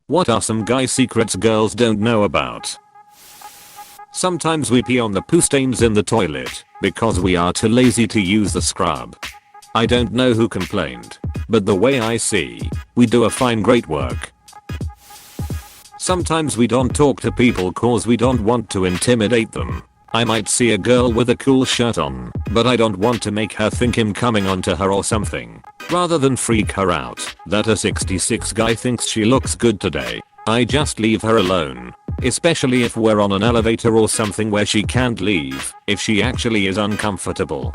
What are some guy secrets girls don't know about? Sometimes we pee on the poo stains in the toilet because we are too lazy to use the scrub. I don't know who complained, but the way I see, we do a fine great work. Sometimes we don't talk to people cause we don't want to intimidate them. I might see a girl with a cool shirt on, but I don't want to make her think I'm coming onto her or something. Rather than freak her out that a 66 guy thinks she looks good today, I just leave her alone. Especially if we're on an elevator or something where she can't leave, if she actually is uncomfortable.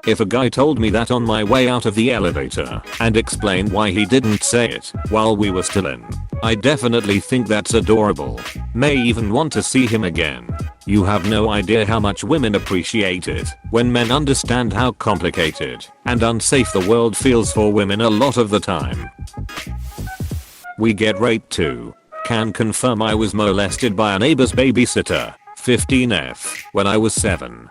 If a guy told me that on my way out of the elevator and explained why he didn't say it while we were still in, I definitely think that's adorable. May even want to see him again. You have no idea how much women appreciate it when men understand how complicated and unsafe the world feels for women a lot of the time. We get raped too. Can confirm I was molested by a neighbor's babysitter, 15F, when I was 7.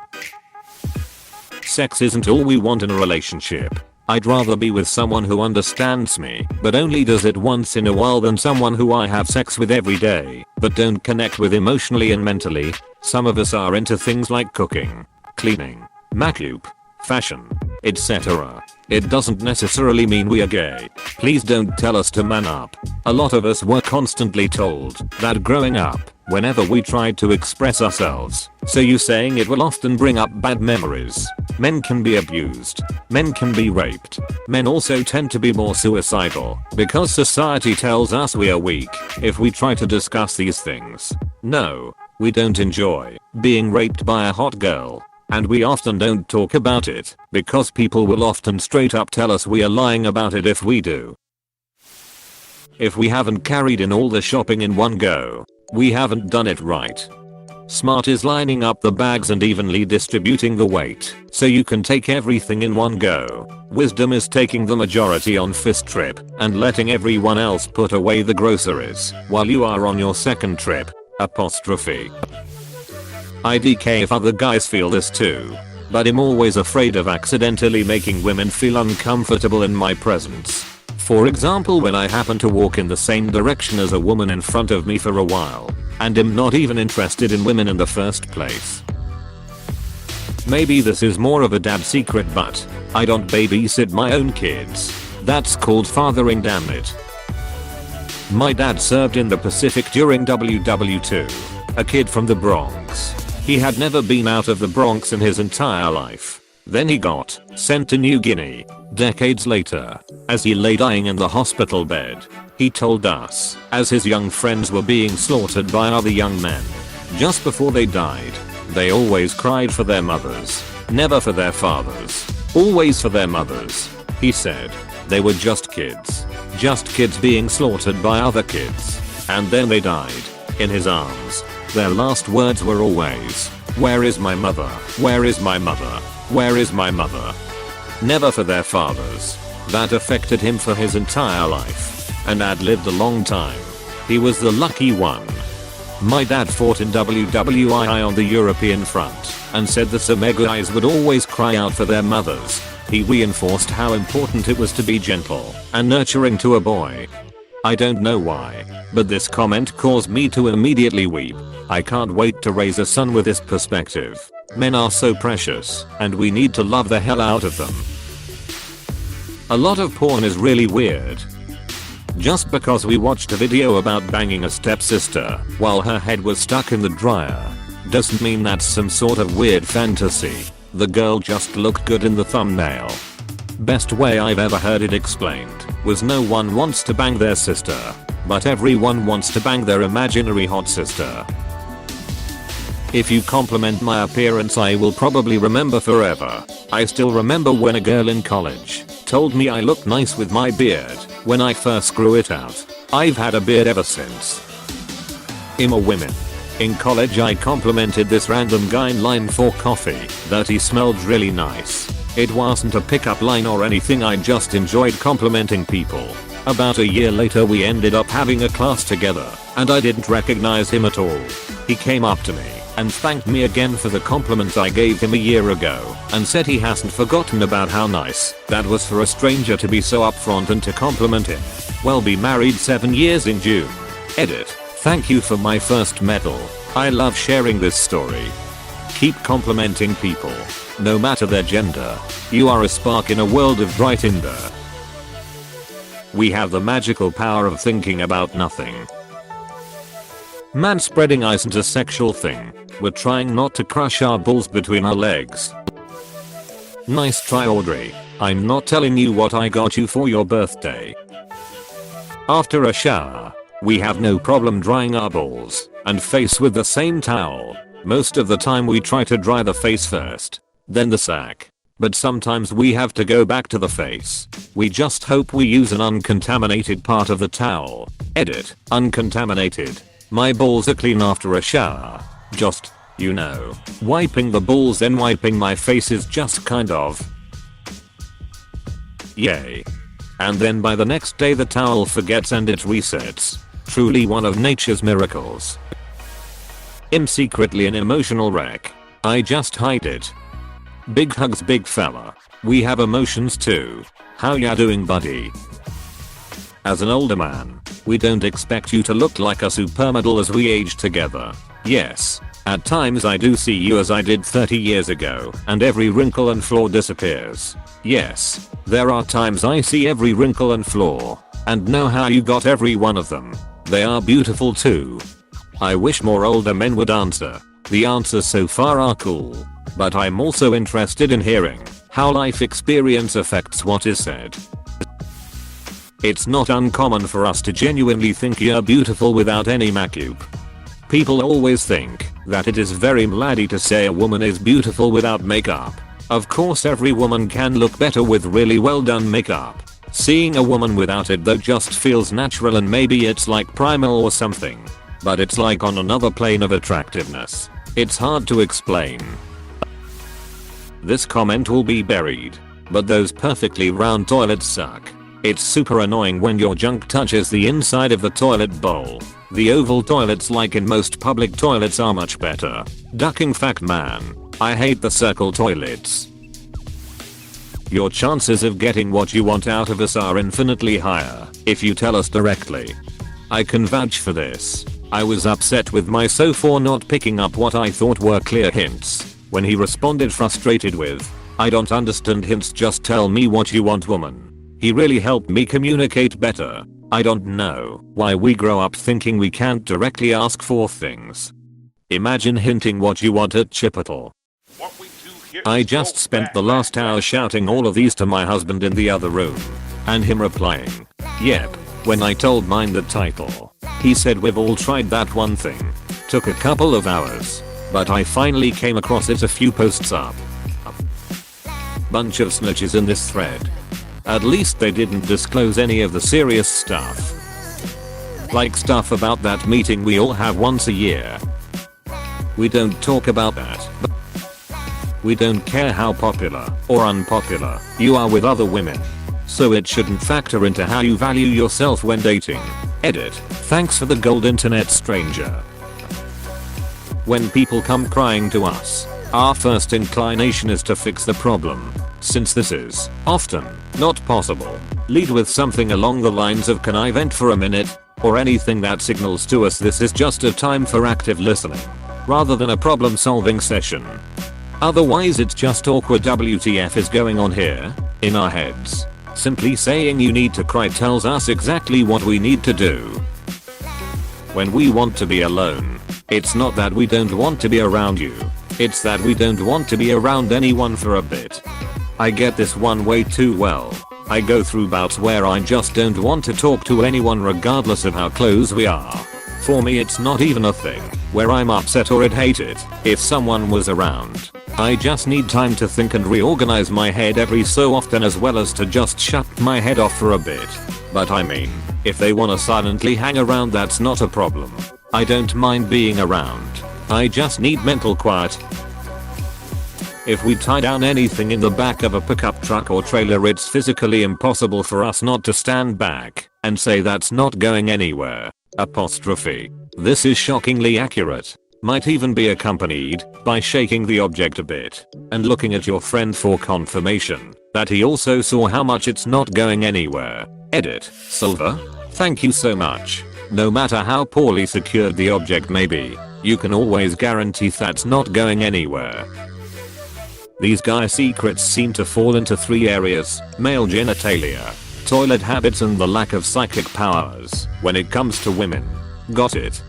Sex isn't all we want in a relationship. I'd rather be with someone who understands me, but only does it once in a while than someone who I have sex with every day, but don't connect with emotionally and mentally. Some of us are into things like cooking, cleaning, makeup, fashion, etc. It doesn't necessarily mean we are gay. Please don't tell us to man up. A lot of us were constantly told that growing up, whenever we tried to express ourselves, so you saying it will often bring up bad memories. Men can be abused. Men can be raped. Men also tend to be more suicidal because society tells us we are weak if we try to discuss these things. No, we don't enjoy being raped by a hot girl. And we often don't talk about it because people will often straight up tell us we are lying about it if we do. If we haven't carried in all the shopping in one go, we haven't done it right. Smart is lining up the bags and evenly distributing the weight so you can take everything in one go. Wisdom is taking the majority on first trip and letting everyone else put away the groceries while you are on your second trip. Apostrophe. IDK if other guys feel this too, but I'm always afraid of accidentally making women feel uncomfortable in my presence. For example, when I happen to walk in the same direction as a woman in front of me for a while, and am not even interested in women in the first place. Maybe this is more of a dad secret, but I don't babysit my own kids. That's called fathering, damn it. My dad served in the Pacific during WW2. A kid from the Bronx. He had never been out of the Bronx in his entire life. Then he got sent to New Guinea. Decades later, as he lay dying in the hospital bed, he told us, as his young friends were being slaughtered by other young men, just before they died, they always cried for their mothers, never for their fathers, always for their mothers. He said, they were just kids being slaughtered by other kids, and then they died, in his arms. Their last words were always, where is my mother? Where is my mother? Where is my mother? Never for their fathers. That affected him for his entire life. And Dad lived a long time. He was the lucky one. My dad fought in WWII on the European front and said the Samoa guys would always cry out for their mothers. He reinforced how important it was to be gentle and nurturing to a boy. I don't know why, but this comment caused me to immediately weep. I can't wait to raise a son with this perspective. Men are so precious, and we need to love the hell out of them. A lot of porn is really weird. Just because we watched a video about banging a stepsister while her head was stuck in the dryer, doesn't mean that's some sort of weird fantasy. The girl just looked good in the thumbnail. Best way I've ever heard it explained was no one wants to bang their sister, but everyone wants to bang their imaginary hot sister. If you compliment my appearance, I will probably remember forever. I still remember when a girl in college told me I looked nice with my beard when I first grew it out. I've had a beard ever since. I'm a woman. In college I complimented this random guy in line for coffee that he smelled really nice. It wasn't a pickup line or anything, I just enjoyed complimenting people. About a year later we ended up having a class together, and I didn't recognize him at all. He came up to me and thanked me again for the compliment I gave him a year ago, and said he hasn't forgotten about how nice that was for a stranger to be so upfront and to compliment him. We'll be married 7 years in June. Edit. Thank you for my first medal. I love sharing this story. Keep complimenting people, no matter their gender. You are a spark in a world of bright ember. We have the magical power of thinking about nothing. Manspreading isn't a sexual thing. We're trying not to crush our balls between our legs. Nice try, Audrey. I'm not telling you what I got you for your birthday. After a shower, we have no problem drying our balls and face with the same towel. Most of the time we try to dry the face first, then the sack. But sometimes we have to go back to the face. We just hope we use an uncontaminated part of the towel. Edit. Uncontaminated. My balls are clean after a shower. Just, you know, wiping the balls then wiping my face is just kind of yay. And then by the next day the towel forgets and it resets. Truly one of nature's miracles. I'm secretly an emotional wreck. I just hide it. Big hugs, big fella. We have emotions too. How ya doing, buddy? As an older man, we don't expect you to look like a supermodel as we age together. Yes, at times I do see you as I did 30 years ago and every wrinkle and flaw disappears. Yes, there are times I see every wrinkle and flaw and know how you got every one of them. They are beautiful too. I wish more older men would answer. The answers so far are cool, but I'm also interested in hearing how life experience affects what is said. It's not uncommon for us to genuinely think you're beautiful without any makeup. People always think that it is very mladdy to say a woman is beautiful without makeup. Of course every woman can look better with really well done makeup. Seeing a woman without it though just feels natural and maybe it's like primal or something. But it's like on another plane of attractiveness. It's hard to explain. This comment will be buried. But those perfectly round toilets suck. It's super annoying when your junk touches the inside of the toilet bowl. The oval toilets like in most public toilets are much better. Ducking fact man. I hate the circle toilets. Your chances of getting what you want out of us are infinitely higher if you tell us directly. I can vouch for this. I was upset with myself for not picking up what I thought were clear hints when he responded frustrated with, "I don't understand hints, just tell me what you want, woman." He really helped me communicate better. I don't know why we grow up thinking we can't directly ask for things. Imagine hinting what you want at Chipotle. I just spent the last hour shouting all of these to my husband in the other room, and him replying, "Yep," when I told mine the title. He said, "We've all tried that one thing." Took a couple of hours, but I finally came across it a few posts up. Bunch of snitches in this thread. At least they didn't disclose any of the serious stuff. Like stuff about that meeting we all have once a year. We don't talk about that. We don't care how popular or unpopular you are with other women. So it shouldn't factor into how you value yourself when dating. Edit. Thanks for the gold internet, stranger. When people come crying to us, our first inclination is to fix the problem. Since this is often not possible, lead with something along the lines of, "Can I vent for a minute?" or anything that signals to us this is just a time for active listening, rather than a problem solving session. Otherwise it's just awkward WTF is going on here in our heads. Simply saying you need to cry tells us exactly what we need to do. When we want to be alone, it's not that we don't want to be around you, it's that we don't want to be around anyone for a bit. I get this one way too well. I go through bouts where I just don't want to talk to anyone regardless of how close we are. For me it's not even a thing where I'm upset or I'd hate it if someone was around. I just need time to think and reorganize my head every so often, as well as to just shut my head off for a bit. But I mean, if they wanna silently hang around, that's not a problem. I don't mind being around. I just need mental quiet. If we tie down anything in the back of a pickup truck or trailer, it's physically impossible for us not to stand back and say that's not going anywhere. Apostrophe. This is shockingly accurate. Might even be accompanied by shaking the object a bit and looking at your friend for confirmation that he also saw how much it's not going anywhere. Edit. Silver. Thank you so much. No matter how poorly secured the object may be, you can always guarantee that's not going anywhere. These guys' secrets seem to fall into 3 areas: male genitalia, toilet habits, and the lack of psychic powers when it comes to women. Got it?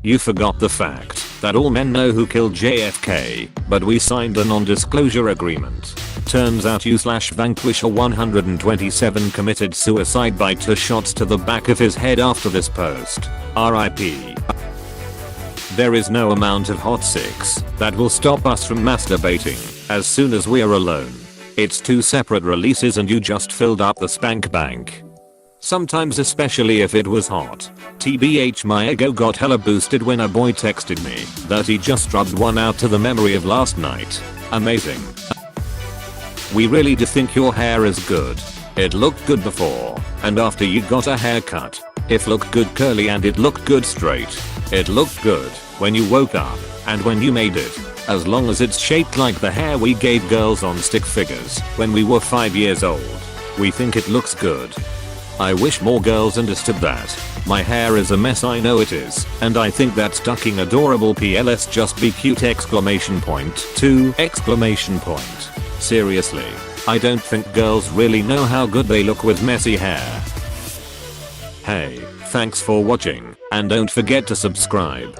You forgot the fact that all men know who killed JFK, but we signed a non-disclosure agreement. Turns out you/Vanquisher 127 committed suicide by 2 shots to the back of his head after this post. RIP. There is no amount of hot sex that will stop us from masturbating as soon as we are alone. It's 2 separate releases and you just filled up the spank bank. Sometimes, especially if it was hot. TBH, my ego got hella boosted when a boy texted me that he just rubbed one out to the memory of last night. Amazing. We really do think your hair is good. It looked good before and after you got a haircut. It looked good curly and it looked good straight. It looked good when you woke up and when you made it. As long as it's shaped like the hair we gave girls on stick figures when we were 5 years old. We think it looks good. I wish more girls understood that. My hair is a mess, I know it is, and I think that's ducking adorable. PLS just be cute! 2 exclamation point. Seriously, I don't think girls really know how good they look with messy hair. Hey, thanks for watching, and don't forget to subscribe.